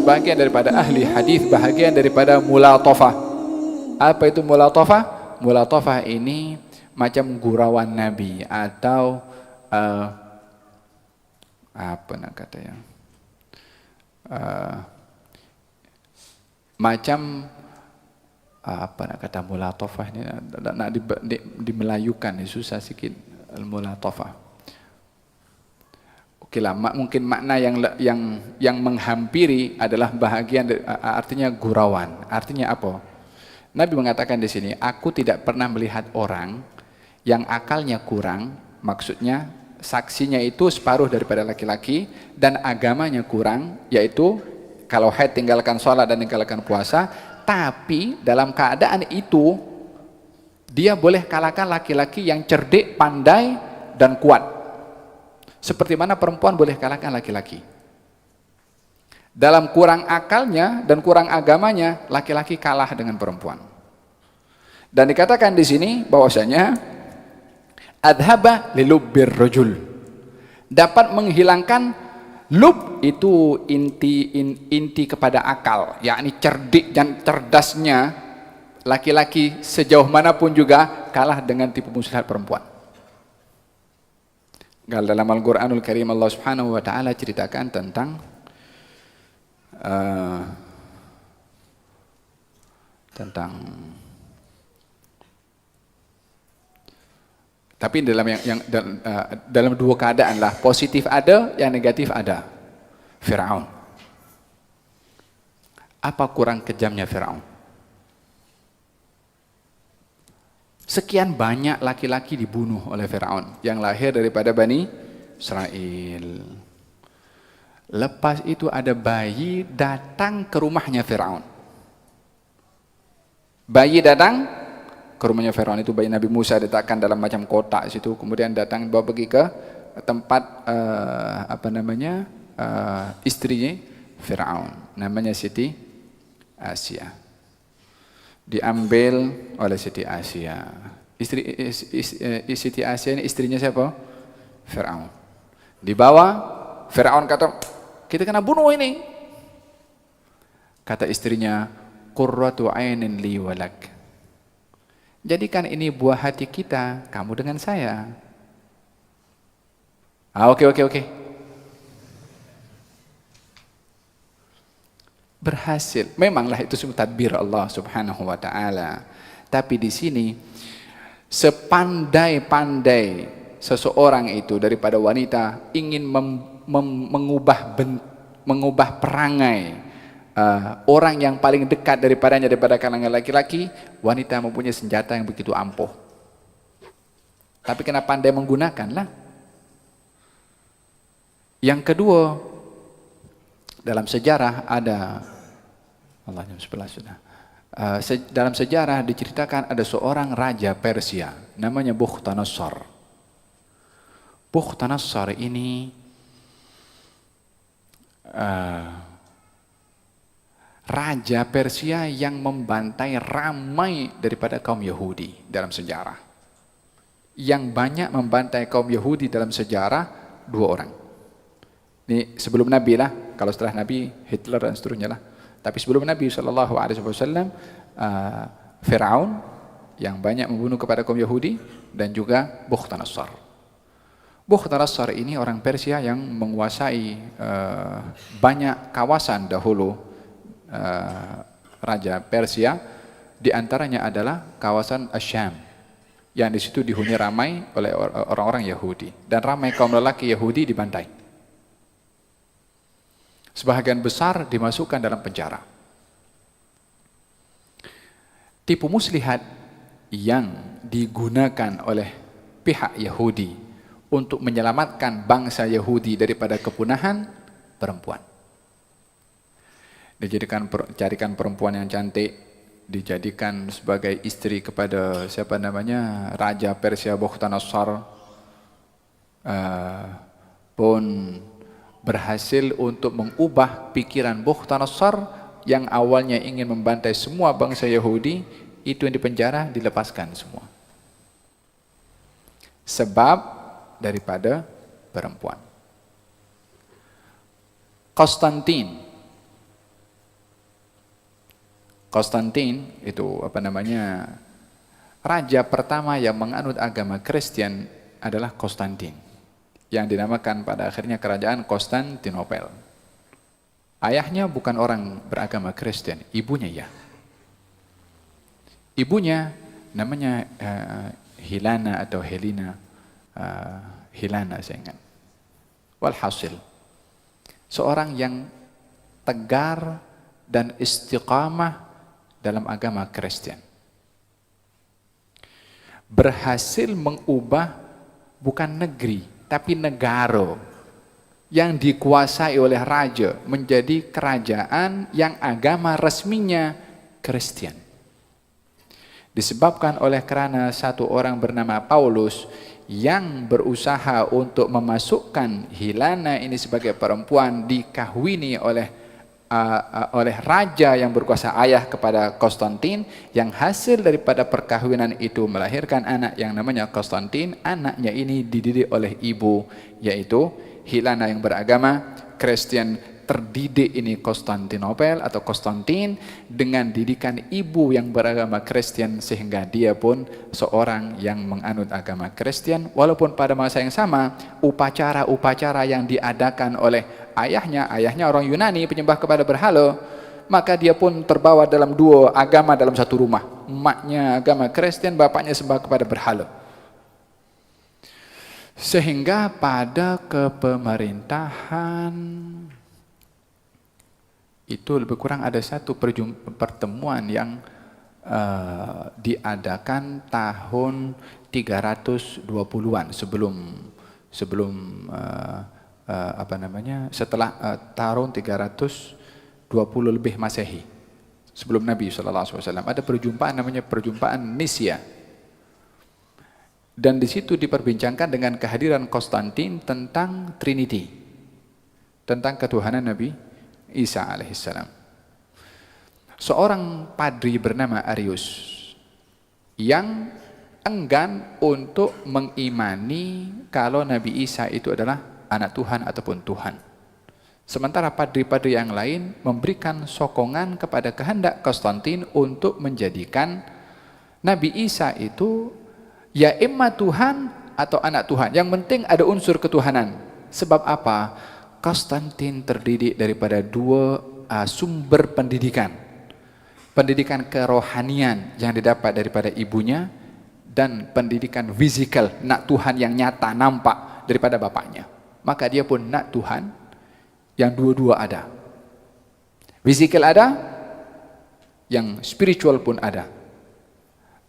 sebagian daripada ahli hadis bahagian daripada mulatafah. Apa itu mulatafah? Mulatafah ini macam gurauan Nabi atau apa nak kata ya? Macam apa nak kata mulatafah ni nak dimelayukan ni susah sikit mulatafah. Okeylah, mungkin makna yang menghampiri adalah bahagian artinya gurauan. Artinya apa? Nabi mengatakan di sini, aku tidak pernah melihat orang yang akalnya kurang, maksudnya saksinya itu separuh daripada laki-laki dan agamanya kurang, yaitu kalau haid tinggalkan sholat dan tinggalkan puasa, tapi dalam keadaan itu dia boleh kalahkan laki-laki yang cerdik, pandai dan kuat. Seperti mana perempuan boleh kalahkan laki-laki. Dalam kurang akalnya dan kurang agamanya, laki-laki kalah dengan perempuan. Dan dikatakan di sini bahwasanya adhaba lilubbir rajul, dapat menghilangkan lub itu inti kepada akal, yakni cerdik dan cerdasnya laki-laki sejauh manapun juga kalah dengan tipu muslihat perempuan. Dalam Al-Quranul Karim Allah Subhanahu wa taala ceritakan tentang tapi dalam dua keadaan lah, positif ada, yang negatif ada. Firaun. Apa kurang kejamnya Firaun? Sekian banyak laki-laki dibunuh oleh Firaun yang lahir daripada Bani Israel. Lepas itu ada bayi datang ke rumahnya Firaun. Bayi datang ke rumahnya Firaun, itu bayi Nabi Musa diletakkan dalam macam kotak situ, kemudian datang bawa pergi ke tempat istrinya Firaun, namanya Siti Asia. Diambil oleh Siti Asia. Siti Asia ini istrinya siapa? Firaun. Dibawa, Firaun kata, kita kena bunuh ini. Kata istrinya, qurratu ainin li walak. Jadikan ini buah hati kita, kamu dengan saya. Oke. Berhasil. Memanglah itu semua tadbir Allah Subhanahu wa taala. Tapi di sini sepandai-pandai seseorang itu daripada wanita ingin mengubah perangai orang yang paling dekat daripadanya daripada kalangan laki-laki, wanita mempunyai senjata yang begitu ampuh. Tapi kena pandai menggunakanlah. Yang kedua, dalam sejarah ada dalam sejarah diceritakan ada seorang raja Persia namanya Bukhtanasar. Bukhtanasar ini raja Persia yang membantai ramai daripada kaum Yahudi dalam sejarah. Yang banyak membantai kaum Yahudi dalam sejarah 2 orang. Ini sebelum Nabi lah, kalau setelah Nabi Hitler dan seterusnya lah. Tapi sebelum Nabi SAW, Firaun yang banyak membunuh kepada kaum Yahudi dan juga Bukhtanasar. Bukhtanasar ini orang Persia yang menguasai banyak kawasan dahulu Raja Persia, di antaranya adalah kawasan Asyam yang di situ dihuni ramai oleh orang-orang Yahudi dan ramai kaum lelaki Yahudi dibantai. Sebahagian besar dimasukkan dalam penjara. Tipu muslihat yang digunakan oleh pihak Yahudi untuk menyelamatkan bangsa Yahudi daripada kepunahan, perempuan. Carikan perempuan yang cantik, dijadikan sebagai istri kepada Raja Persia Bukhtanasar, pun berhasil untuk mengubah pikiran Bukhtanasar yang awalnya ingin membantai semua bangsa Yahudi, itu yang dipenjara dilepaskan semua. Sebab daripada perempuan. Konstantin Konstantin itu raja pertama yang menganut agama Kristen adalah Konstantin, yang dinamakan pada akhirnya kerajaan Konstantinopel. Ayahnya bukan orang beragama Kristen, ibunya ya. Ibunya namanya Helena atau Helena, Helena saya ingat. Walhasil, seorang yang tegar dan istiqamah dalam agama Kristen. Berhasil mengubah bukan negeri, tapi negara yang dikuasai oleh raja menjadi kerajaan yang agama resminya Kristen. Disebabkan oleh karena satu orang bernama Paulus yang berusaha untuk memasukkan Helena ini sebagai perempuan dikahwini oleh raja yang berkuasa, ayah kepada Konstantin, yang hasil daripada perkahwinan itu melahirkan anak yang namanya Konstantin. Anaknya ini dididik oleh ibu, yaitu Helena yang beragama Kristen. Terdidik ini Konstantinopel atau Konstantin dengan didikan ibu yang beragama Kristen, sehingga dia pun seorang yang menganut agama Kristen. Walaupun pada masa yang sama upacara-upacara yang diadakan oleh ayahnya orang Yunani penyembah kepada berhala, maka dia pun terbawa dalam dua agama dalam satu rumah. Emaknya agama Kristen, bapaknya sembah kepada berhala. Sehingga pada kepemerintahan itu lebih kurang ada satu pertemuan yang diadakan tahun 320-an setelah tahun 320 lebih Masehi, sebelum Nabi SAW. Ada perjumpaan namanya perjumpaan Nisya, dan di situ diperbincangkan dengan kehadiran Konstantin tentang Trinity, tentang ketuhanan Nabi Isa alaihissalam. Seorang padri bernama Arius yang enggan untuk mengimani kalau Nabi Isa itu adalah anak Tuhan ataupun Tuhan. Sementara padri-padri yang lain memberikan sokongan kepada kehendak Konstantin untuk menjadikan Nabi Isa itu ya imma Tuhan atau anak Tuhan. Yang penting ada unsur ketuhanan. Sebab apa? Konstantin terdidik daripada dua sumber pendidikan. Pendidikan kerohanian yang didapat daripada ibunya, dan pendidikan fisikal, nak Tuhan yang nyata nampak daripada bapaknya. Maka dia pun nak Tuhan yang dua-dua ada. Fisikal ada, yang spiritual pun ada.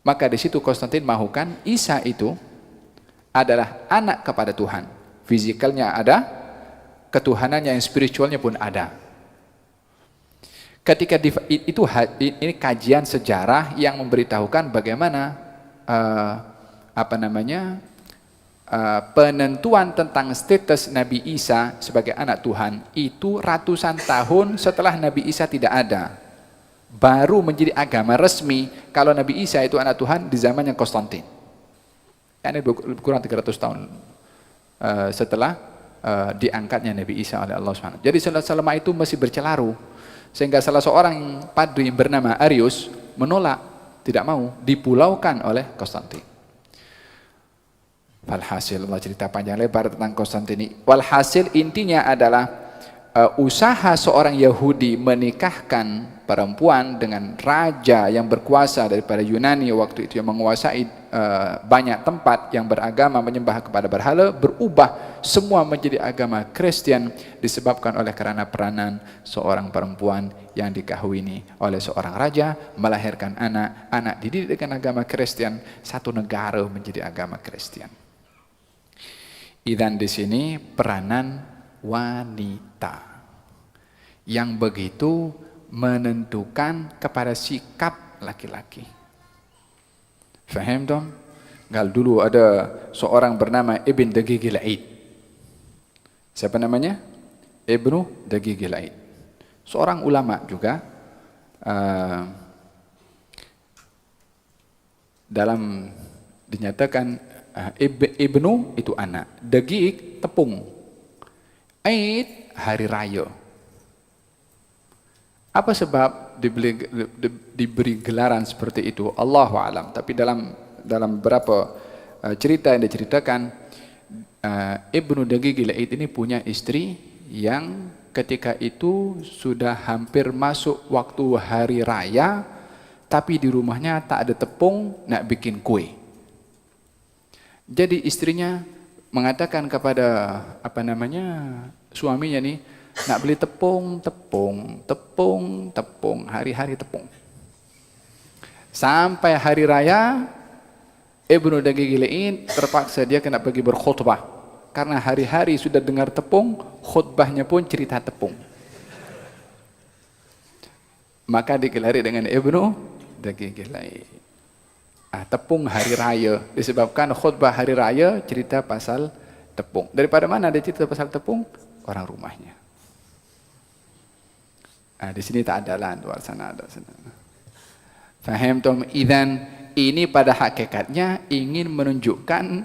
Maka di situ Konstantin mahukan Isa itu adalah anak kepada Tuhan. Fisikalnya ada, ketuhanannya yang spiritualnya pun ada. Ketika ini kajian sejarah yang memberitahukan bagaimana penentuan tentang status Nabi Isa sebagai anak Tuhan itu ratusan tahun setelah Nabi Isa tidak ada, baru menjadi agama resmi kalau Nabi Isa itu anak Tuhan di zamannya Konstantin. Ini kurang 300 tahun setelah diangkatnya Nabi Isa oleh Allah SWT. Jadi selama itu masih bercelaru, sehingga salah seorang padri bernama Arius menolak, tidak mau dipulaukan oleh Konstantin. Walhasil, Allah cerita panjang lebar tentang Konstantin ini. Walhasil intinya adalah usaha seorang Yahudi menikahkan perempuan dengan raja yang berkuasa daripada Yunani waktu itu, yang menguasai banyak tempat yang beragama menyembah kepada berhala, berubah semua menjadi agama Kristen disebabkan oleh karena peranan seorang perempuan yang dikahwini oleh seorang raja, melahirkan anak dididik dengan agama Kristen, satu negara menjadi agama Kristen. Dan di sini peranan wanita yang begitu menentukan kepada sikap laki-laki. Faham dong? Gal dulu ada seorang bernama Ibn Daqiq al-Aid. Siapa namanya? Ibnu Daqiq al-Aid. Seorang ulama juga, dalam dinyatakan Ibnu itu anak, Daqiq tepung, Aid hari raya. Apa sebab diberi gelaran seperti itu, Allahu a'lam. Tapi dalam beberapa cerita yang diceritakan, Ibnu Daqiqil Aid ini punya istri yang ketika itu sudah hampir masuk waktu hari raya, tapi di rumahnya tak ada tepung nak bikin kue. Jadi istrinya mengatakan kepada suaminya nih, nak beli tepung, hari-hari tepung. Sampai hari raya, Ibnu Daqiqil Aid terpaksa dia kena pergi berkhutbah. Karena hari-hari sudah dengar tepung, khutbahnya pun cerita tepung. Maka digelari dengan Ibnu Daqiqil Aid. Tepung hari raya, disebabkan khutbah hari raya cerita pasal tepung. Daripada mana dia cerita pasal tepung? Orang rumahnya. Di sini tak ada lah, luar sana ada sana. Faham tom? Idzan ini pada hakikatnya ingin menunjukkan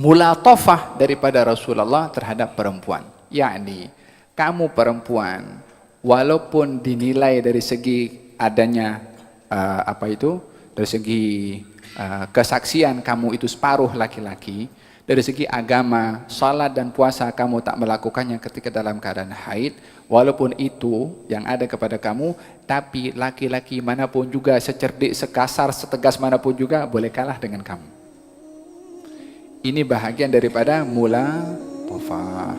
mulatafah daripada Rasulullah terhadap perempuan. Yakni kamu perempuan, walaupun dinilai dari segi adanya dari segi kesaksian kamu itu separuh laki-laki, dari segi agama, salat dan puasa kamu tak melakukannya ketika dalam keadaan haid, walaupun itu yang ada kepada kamu, tapi laki-laki manapun juga, secerdik, sekasar, setegas manapun juga boleh kalah dengan kamu. Ini bahagian daripada mulatafah.